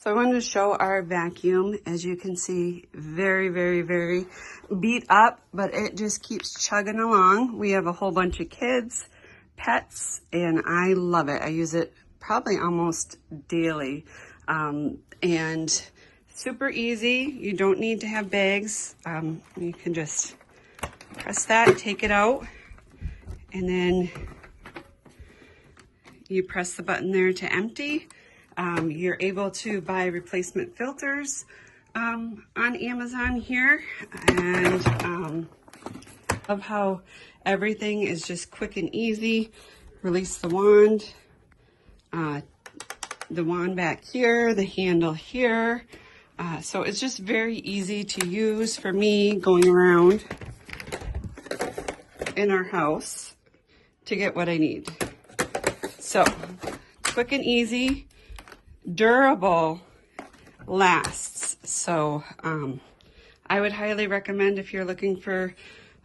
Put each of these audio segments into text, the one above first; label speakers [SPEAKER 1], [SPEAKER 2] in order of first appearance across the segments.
[SPEAKER 1] So I wanted to show our vacuum. As you can see, very, very, very beat up, but it just keeps chugging along. We have a whole bunch of kids, pets, and I love it. I use it probably almost daily. And super easy. You don't need to have bags. You can just press that, take it out, and then you press the button there to empty. You're able to buy replacement filters on Amazon here, and of how everything is just quick and easy. Release the wand back here, the handle here. So it's just very easy to use for me going around in our house to get what I need. So quick and easy, durable, lasts. So I would highly recommend if you're looking for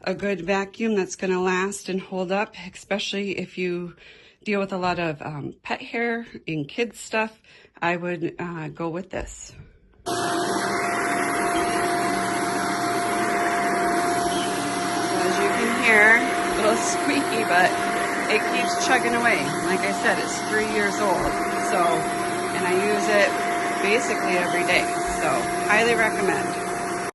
[SPEAKER 1] a good vacuum that's going to last and hold up, especially if you deal with a lot of pet hair and kids stuff, I would go with this. As you can hear, a little squeaky, but it keeps chugging away. Like I said, it's 3 years old, so, and I use it basically every day, so highly recommend.